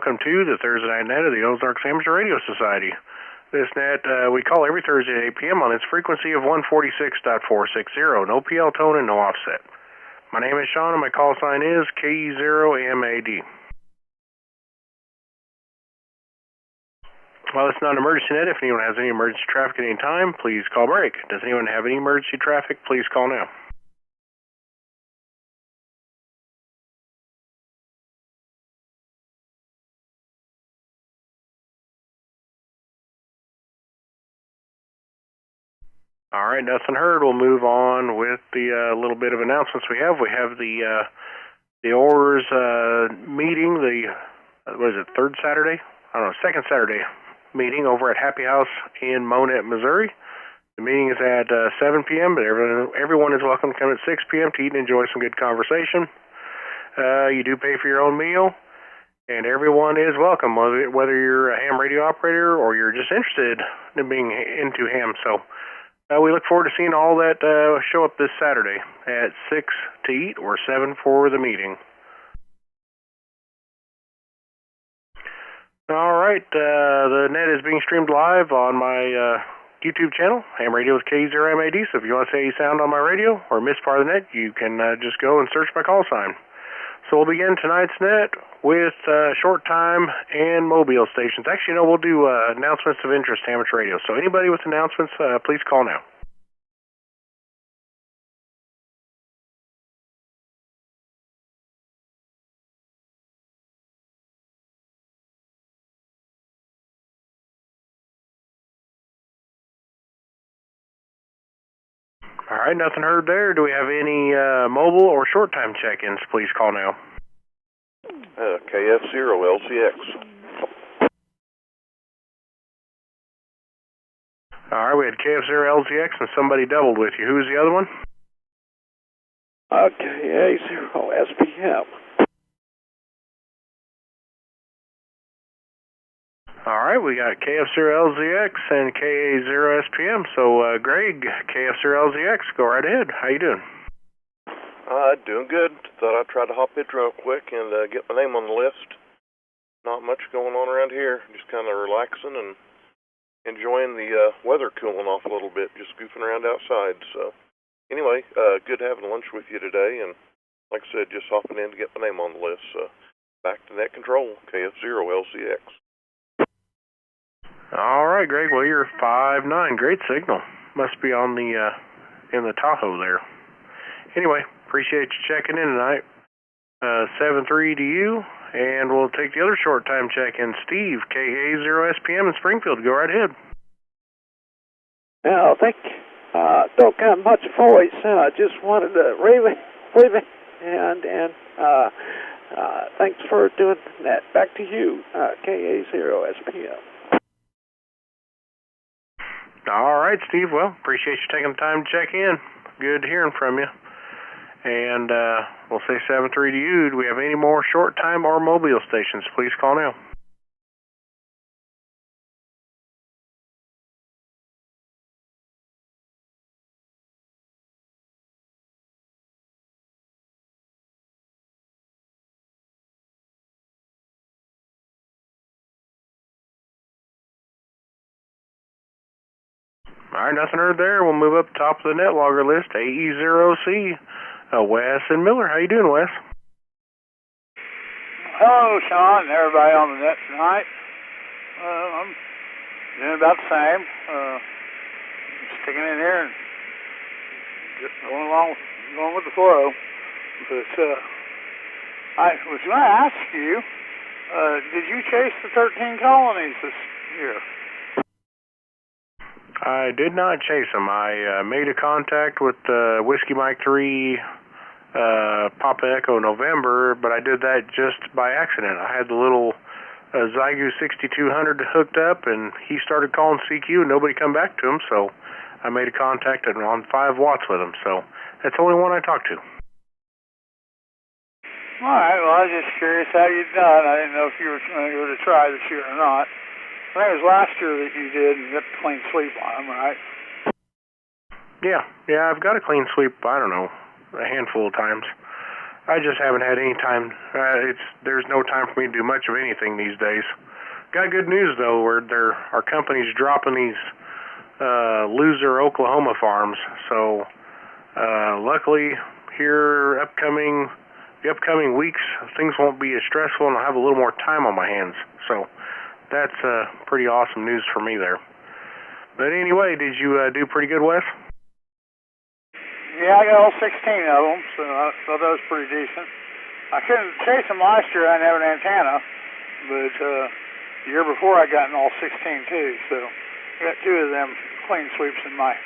welcome to the Thursday Night Net of the Ozarks Amateur Radio Society. This net we call every Thursday at 8 p.m. on its frequency of 146.460. No PL tone and no offset. My name is Sean and my call sign is KE0MAD. Well, it's not an emergency net. If anyone has any emergency traffic at any time, please call break. Does anyone have any emergency traffic? Please call now. All right, nothing heard. We'll move on with the little bit of announcements we have. We have the Oars meeting, third Saturday? I don't know, second Saturday meeting over at Happy House in Monette, Missouri. The meeting is at 7 p.m., but everyone is welcome to come at 6 p.m. to eat and enjoy some good conversation. You do pay for your own meal, and everyone is welcome, whether you're a ham radio operator or you're just interested in being into ham. So we look forward to seeing all that show up this Saturday at 6 to eat or 7 for the meeting. All right, the net is being streamed live on my YouTube channel, Ham Radio with KE0MAD, so if you want to say you sound on my radio or miss part of the net, you can just go and search my call sign. So we'll begin tonight's net with short time and mobile stations. Actually, no, we'll do announcements of interest to amateur radio. So anybody with announcements, please call now. All right, nothing heard there. Do we have any mobile or short time check-ins? Please call now. KF0LCX. All right, we had KF0LCX and somebody doubled with you. Who's the other one? KA0SPM. All right, we got KF0LZX and KA0SPM. So, Greg, KF0LZX, go right ahead. How you doing? Doing good. Thought I'd try to hop in real quick and get my name on the list. Not much going on around here. Just kind of relaxing and enjoying the weather cooling off a little bit. Just goofing around outside. So, anyway, good having lunch with you today. And like I said, just hopping in to get my name on the list. So, back to net control, KF0LCX. All right, Greg. Well, you're 5'9". Great signal. Must be on the in the Tahoe there. Anyway, appreciate you checking in tonight. 7-3 to you, and we'll take the other short time check-in. Steve, KA0SPM in Springfield. Go right ahead. Now, I think don't got much voice. Just wanted to really and thanks for doing that. Back to you, KA0SPM. All right, Steve. Well, appreciate you taking the time to check in. Good hearing from you. And we'll say 7-3 to you. Do we have any more short time or mobile stations? Please call now. All right, nothing heard there. We'll move up top of the net logger list. AE0C, Wes and Miller. How you doing, Wes? Hello, Sean, and everybody on the net tonight. I'm doing about the same. Sticking in here and just going with the flow. But I was going to ask you, did you chase the 13 colonies this year? I did not chase them. I made a contact with Whiskey Mike 3 Papa Echo November, but I did that just by accident. I had the little Zygu 6200 hooked up, and he started calling CQ, and nobody come back to him, so I made a contact on 5 watts with him. So that's the only one I talked to. All right, well, I was just curious how you'd done. I didn't know if you were going to go to try this year or not. I think it was last year that you did and got the clean sweep on them, right? Yeah, I've got a clean sweep, I don't know, a handful of times. I just haven't had any time. There's no time for me to do much of anything these days. Got good news though, where our company's dropping these loser Oklahoma farms. So luckily, here the upcoming weeks, things won't be as stressful, and I'll have a little more time on my hands. So that's pretty awesome news for me there. But anyway, did you do pretty good, Wes? Yeah, I got all 16 of them, so I thought that was pretty decent. I couldn't chase them last year. I didn't have an antenna, but the year before I got in all 16 too. So I got 2 of them clean sweeps in my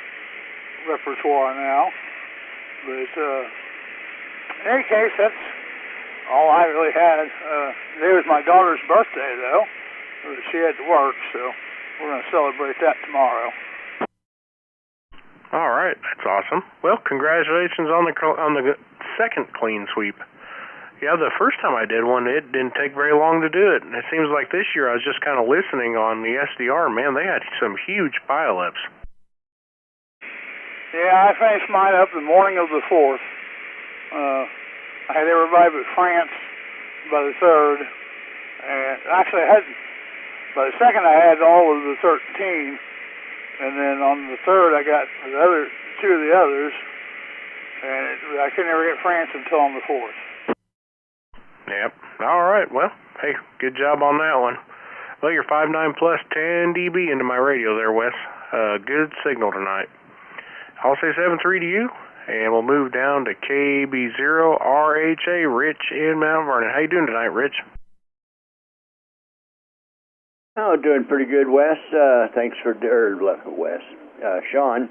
repertoire now. But in any case, that's all I really had. Today was my daughter's birthday, though. She had to work, so we're going to celebrate that tomorrow. All right, that's awesome. Well, congratulations on the second clean sweep. Yeah, the first time I did one, it didn't take very long to do it. And it seems like this year I was just kind of listening on the SDR. Man, they had some huge pileups. Yeah, I finished mine up the morning of the 4th. I had everybody but France by the 3rd. And actually, by the 2nd, I had all of the 13. And then on the 3rd, I got the other 2 of the others. And I could never get France until on the 4th. Yep. All right. Well, hey, good job on that one. Well, you're 5.9 plus 10 dB into my radio there, Wes. Good signal tonight. I'll say 7.3 to you, and we'll move down to KB0RHA, Rich in Mount Vernon. How you doing tonight, Rich? Oh, doing pretty good, Wes. Thanks for Wes, Sean.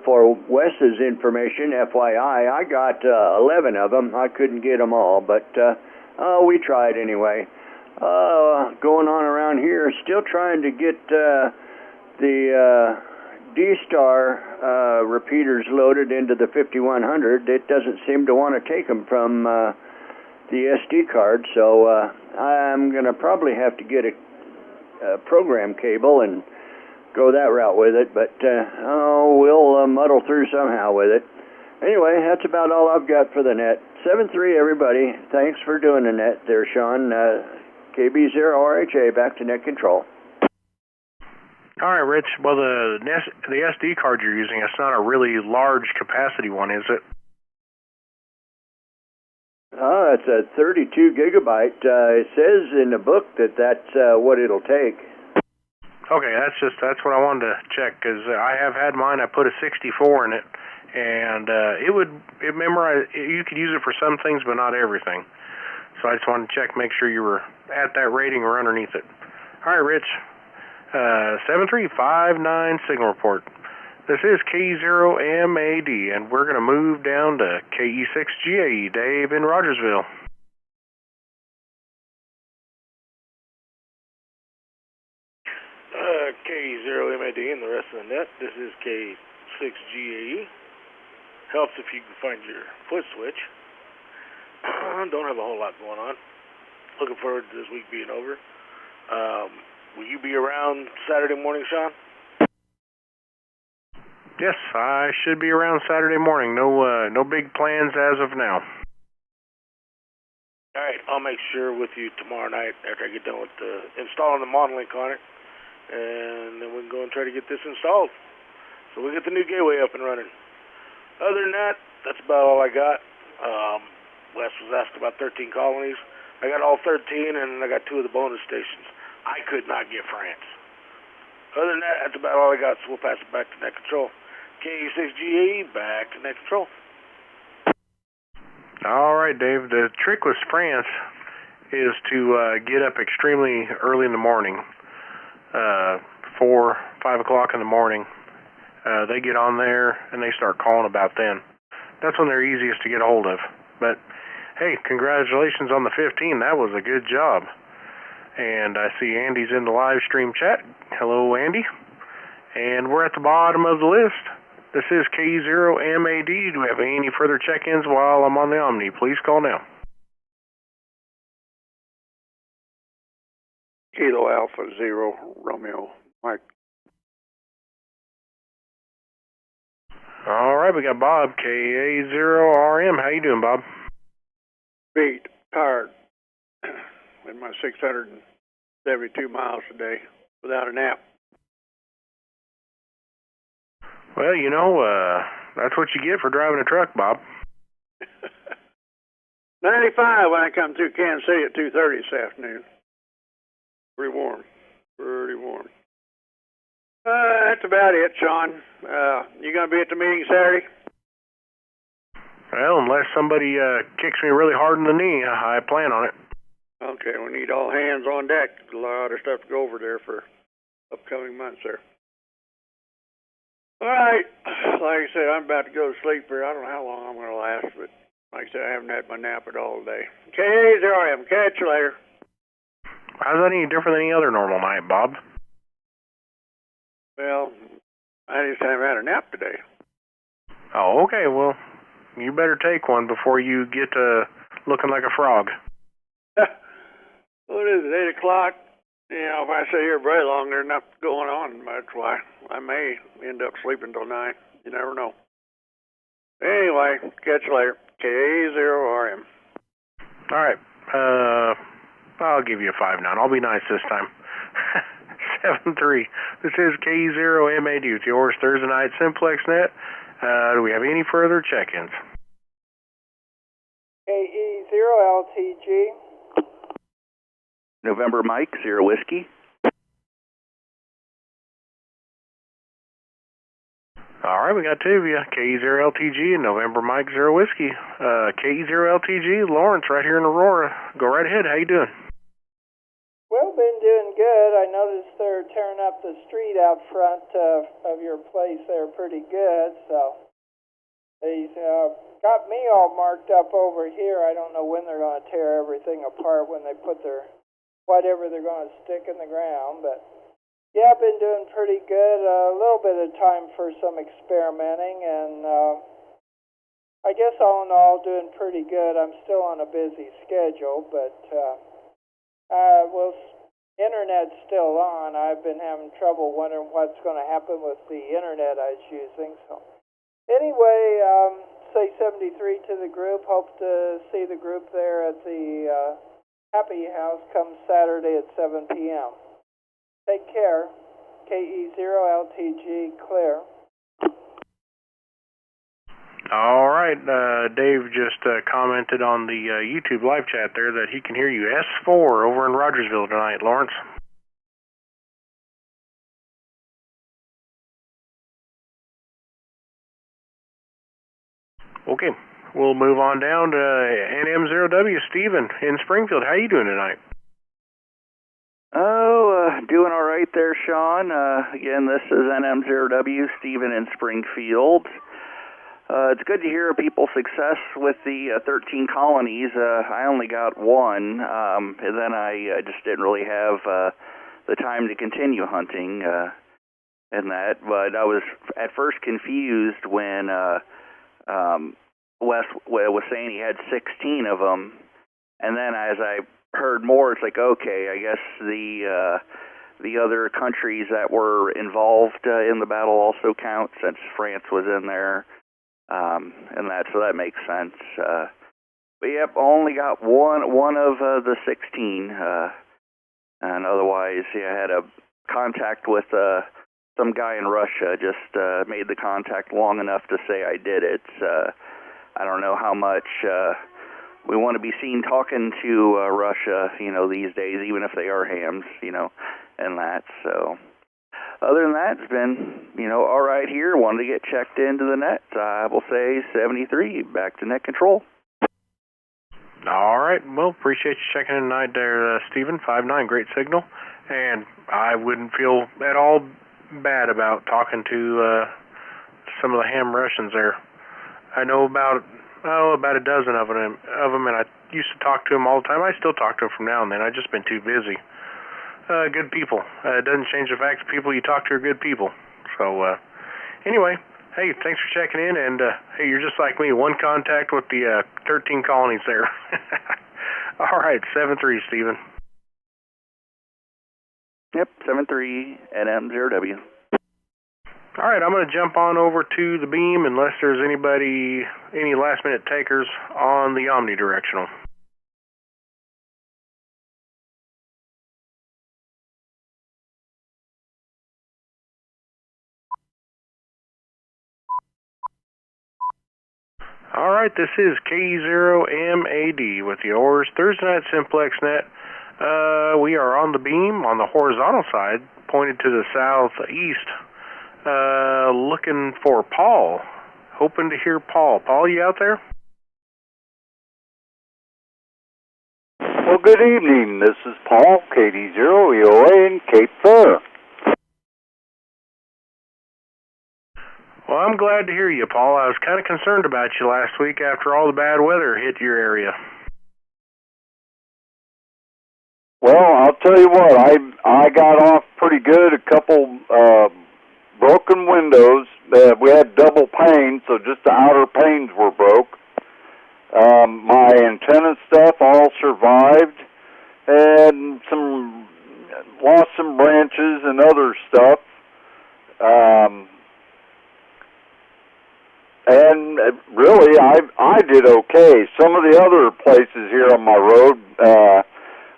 For Wes's information, FYI, I got 11 of them. I couldn't get them all, but we tried anyway. Going on around here, still trying to get the D-Star repeaters loaded into the 5100. It doesn't seem to want to take them from the SD card, so I'm going to probably have to get a program cable and go that route with it, but we'll muddle through somehow with it. Anyway, that's about all I've got for the net. 7-3, everybody. Thanks for doing the net there, Sean. KB0RHA, back to net control. All right, Rich. Well, the SD card you're using, it's not a really large capacity one, is it? It's a 32 gigabyte. It says in the book that that's what it'll take. Okay, that's what I wanted to check, because I have had mine. I put a 64 in it, and it memorized. You could use it for some things, but not everything. So I just wanted to check, make sure you were at that rating or underneath it. All right, Rich. 7359 signal report. This is K0MAD, and we're going to move down to KE6GAE, Dave in Rogersville. K0MAD and the rest of the net. This is K6GAE. Helps if you can find your foot switch. Don't have a whole lot going on. Looking forward to this week being over. Will you be around Saturday morning, Sean? Yes, I should be around Saturday morning. No big plans as of now. All right, I'll make sure with you tomorrow night after I get done with installing the model link on it, and then we can go and try to get this installed so we get the new gateway up and running. Other than that, that's about all I got. Wes was asked about 13 colonies. I got all 13, and I got 2 of the bonus stations. I could not get France. Other than that, that's about all I got, so we'll pass it back to net control. KE6GAE, back to net control. All right, Dave. The trick with France is to get up extremely early in the morning, 4, 5 o'clock in the morning. They get on there, and they start calling about then. That's when they're easiest to get a hold of. But, hey, congratulations on the 15. That was a good job. And I see Andy's in the live stream chat. Hello, Andy. And we're at the bottom of the list. This is K0MAD. Do we have any further check-ins while I'm on the Omni? Please call now. Kilo Alpha 0, Romeo, Mike. All right, we got Bob, KA0RM. How you doing, Bob? beat, tired, in my 672 miles a day without a nap. Well, you know, that's what you get for driving a truck, Bob. 95 when I come through Kansas City at 2:30 this afternoon. Pretty warm. Pretty warm. That's about it, Sean. You going to be at the meeting Saturday? Well, unless somebody kicks me really hard in the knee, I plan on it. Okay, we need all hands on deck. There's a lot of stuff to go over there for upcoming months there. All right. Like I said, I'm about to go to sleep here. I don't know how long I'm going to last, but like I said, I haven't had my nap at all today. Okay, there I am. Catch you later. How's that any different than any other normal night, Bob? Well, I just haven't had a nap today. Oh, okay. Well, you better take one before you get looking like a frog. What is it, 8 o'clock? You know, if I stay here very long, there's nothing going on. That's why I may end up sleeping till 9. You never know. Anyway, catch you later. K0RM. All right. I'll give you a 5-9. I'll be nice this time. 7-3. This is K0MAD with the Oars Thursday night Simplex net. Do we have any further check-ins? KE0LTG. November Mike, 0 Whiskey. All right, we got two of you. KE0LTG and November Mike, 0 Whiskey. KE0LTG, Lawrence, right here in Aurora. Go right ahead. How you doing? Well, been doing good. I noticed they're tearing up the street out front of your place there pretty good, so they got me all marked up over here. I don't know when they're going to tear everything apart when they put their whatever they're going to stick in the ground, but yeah, I've been doing pretty good. A little bit of time for some experimenting, and I guess all in all, doing pretty good. I'm still on a busy schedule, but well, internet's still on. I've been having trouble wondering what's going to happen with the internet I was using. So anyway, say 73 to the group. Hope to see the group there at the Happy House come Saturday at 7 p.m. Take care. KE0LTG, clear. All right. Dave just commented on the YouTube live chat there that he can hear you S4 over in Rogersville tonight, Lawrence. Okay. We'll move on down to NM0W, Stephen in Springfield. How you doing tonight? Oh, doing all right there, Sean. Again, this is NM0W, Stephen in Springfield. It's good to hear people's success with the 13 colonies. I only got one, and then I just didn't really have the time to continue hunting and that. But I was at first confused when Wes was saying he had 16 of them, and then as I heard more, it's like, okay, I guess the other countries that were involved in the battle also count, since France was in there, and that, so that makes sense. But yep, only got one of the 16, and otherwise, yeah, I had a contact with some guy in Russia. Just made the contact long enough to say I did it. I don't know how much we want to be seen talking to Russia, you know, these days, even if they are hams, you know, and that. So other than that, it's been, you know, all right here. Wanted to get checked into the net. I will say 73, back to net control. All right. Well, appreciate you checking in tonight there, Stephen. 5-9, great signal. And I wouldn't feel at all bad about talking to some of the ham Russians there. I know about a dozen of them, and I used to talk to them all the time. I still talk to them from now and then. I've just been too busy. Good people. It doesn't change the fact that people you talk to are good people. So, anyway, hey, thanks for checking in, and hey, you're just like me, one contact with the 13 colonies there. All right, 7-3, Stephen. Yep, 7-3, NM0W. All right, I'm going to jump on over to the beam unless there's any last-minute takers on the omnidirectional. All right, this is K0MAD with the Oars Thursday Night Simplex Net. We are on the beam on the horizontal side, pointed to the southeast, looking for Paul. Hoping to hear Paul. Paul, you out there? Well, good evening. This is Paul, KD0EOA in Cape Fear. Well, I'm glad to hear you, Paul. I was kind of concerned about you last week after all the bad weather hit your area. Well, I'll tell you what, I got off pretty good. A couple broken windows. We had double panes, so just the outer panes were broke. My antenna stuff all survived, and lost some branches and other stuff. And really, I did okay. Some of the other places here on my road,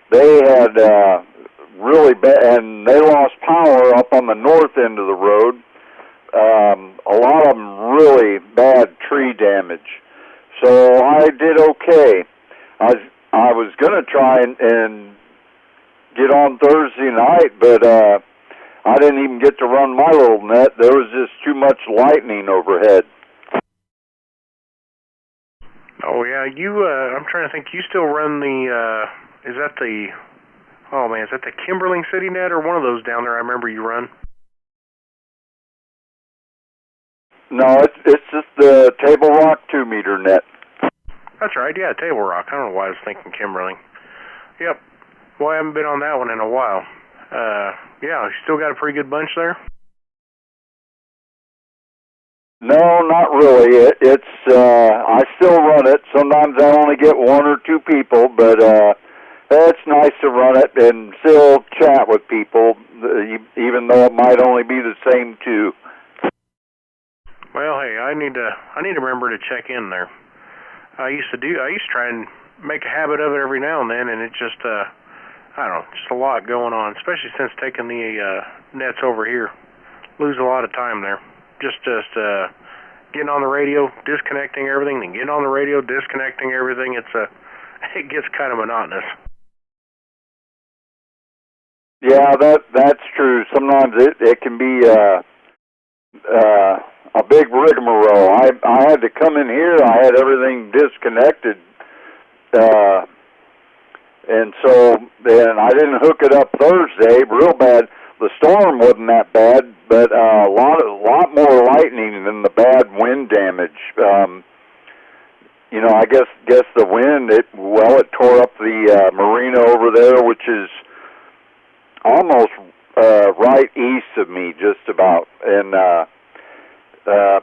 they had really bad, and they lost power up on the north end of the road. A lot of them really bad tree damage. So I did okay. I was going to try and get on Thursday night, but I didn't even get to run my little net. There was just too much lightning overhead. Oh, yeah, I'm trying to think, you still run the, is that the Kimberling City net or one of those down there I remember you run? No, it's just the Table Rock 2-meter net. That's right, yeah, Table Rock. I don't know why I was thinking Kimberling. Yep. Well, I haven't been on that one in a while. Yeah, you still got a pretty good bunch there? No, not really. I still run it. Sometimes I only get one or two people, but it's nice to run it and still chat with people, even though it might only be the same two. Well, hey, I need to remember to check in there. I used to try and make a habit of it every now and then, and it just, I don't know, just a lot going on, especially since taking the nets over here. Lose a lot of time there. Just getting on the radio, disconnecting everything, then getting on the radio, disconnecting everything. It gets kind of monotonous. Yeah, that's true. Sometimes it can be a big rigmarole. I had to come in here. I had everything disconnected, and so then I didn't hook it up Thursday. Real bad. The storm wasn't that bad, but a lot more lightning than the bad wind damage. I guess the wind it tore up the marina over there, which is almost right east of me, just about, and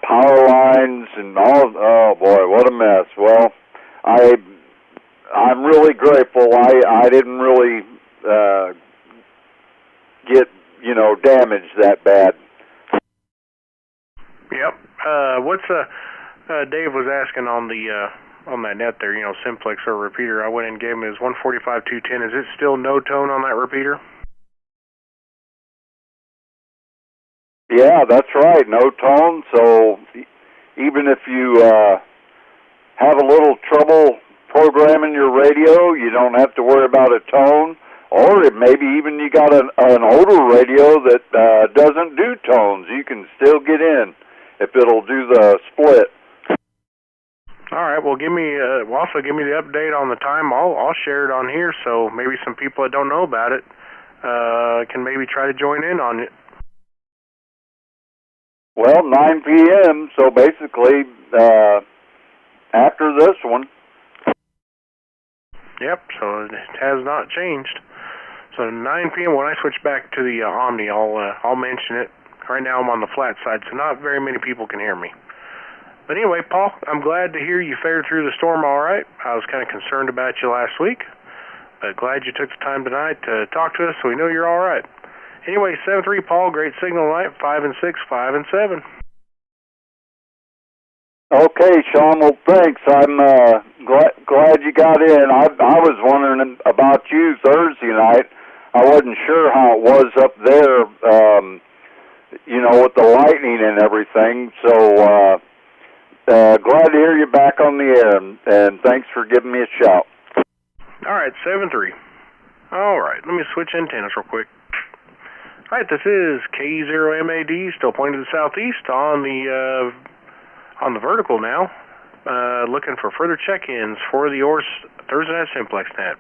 power lines and all. Oh boy, what a mess. Well, I'm really grateful. I didn't really get damaged that bad. Yep. Dave was asking on that net there, Simplex or repeater. I went and gave him his 145-210. Is it still no tone on that repeater? Yeah, that's right. No tone. So even if you have a little trouble programming your radio, you don't have to worry about a tone. Or maybe even you got an older radio that doesn't do tones. You can still get in if it'll do the split. All right. Well, also give me the update on the time. I'll share it on here, so maybe some people that don't know about it can maybe try to join in on it. Well, 9 p.m. So basically after this one. Yep. So it has not changed. So 9 p.m. when I switch back to the Omni, I'll mention it. Right now I'm on the flat side, so not very many people can hear me. But anyway, Paul, I'm glad to hear you fared through the storm all right. I was kind of concerned about you last week, but glad you took the time tonight to talk to us, so we know you're all right. Anyway, 7-3, Paul, great signal tonight, 5 and 6, 5 and 7. Okay, Sean, well, thanks. I'm glad you got in. I was wondering about you Thursday night. I wasn't sure how it was up there, with the lightning and everything. So Glad to hear you back on the air, and thanks for giving me a shout. All right, 7-3. All right, let me switch antennas real quick. All right, this is K0MAD, still pointing to the southeast on the vertical now. Looking for further check-ins for the Oars Thursday night Simplex net.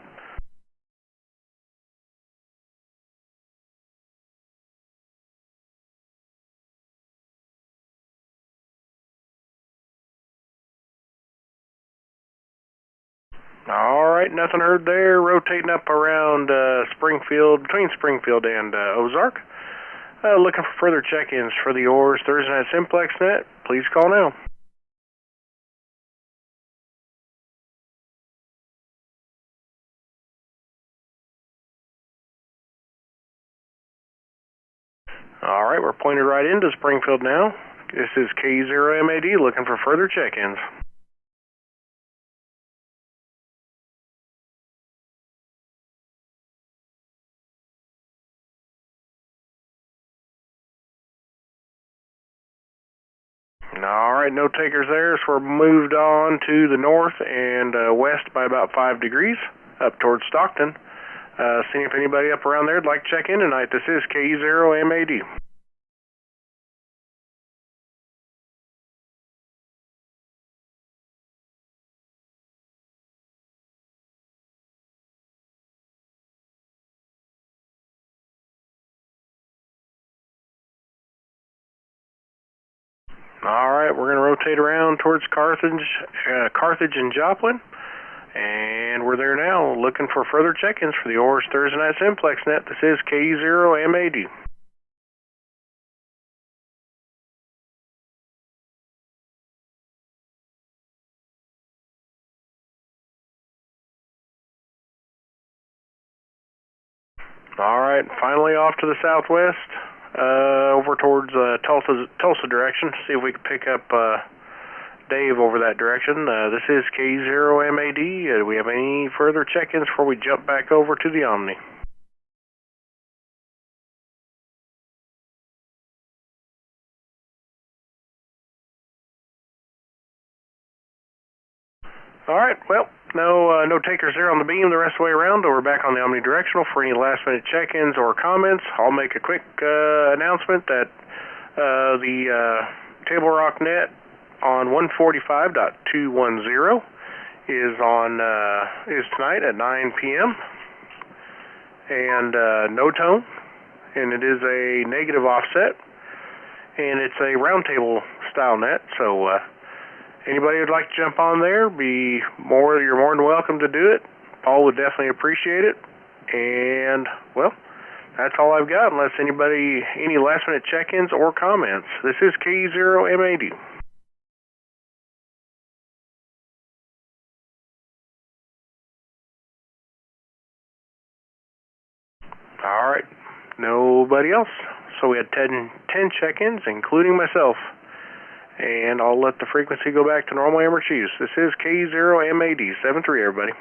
All right, nothing heard there. Rotating up around Springfield, between Springfield and Ozark. Looking for further check-ins for the Oars Thursday night Simplex net. Please call now. All right, we're pointed right into Springfield now. This is K0MAD looking for further check-ins. All right, no takers there, so we're moved on to the north and west by about 5 degrees up towards Stockton. Seeing if anybody up around there would like to check in tonight. This is K0MAD. All right, we're going to rotate around towards Carthage and Joplin, and we're there now looking for further check-ins for the Oars Thursday night Simplex net. This is K0MAD. All right, finally off to the southwest, over towards Tulsa direction. See if we can pick up Dave over that direction. This is K0MAD. Do we have any further check-ins before we jump back over to the Omni? All right, well, no takers there on the beam the rest of the way around, but we're back on the omnidirectional for any last-minute check-ins or comments. I'll make a quick announcement that the Table Rock net on 145.210 is tonight at 9 p.m. and no tone, and it is a negative offset, and it's a roundtable style net, so anybody who'd like to jump on there, you're more than welcome to do it. Paul would definitely appreciate it. And, well, that's all I've got, unless any last-minute check-ins or comments. This is K0MAD. All right, nobody else. So we had 10 check-ins, including myself. And I'll let the frequency go back to normal amateur use. This is K0MAD, 7-3, everybody.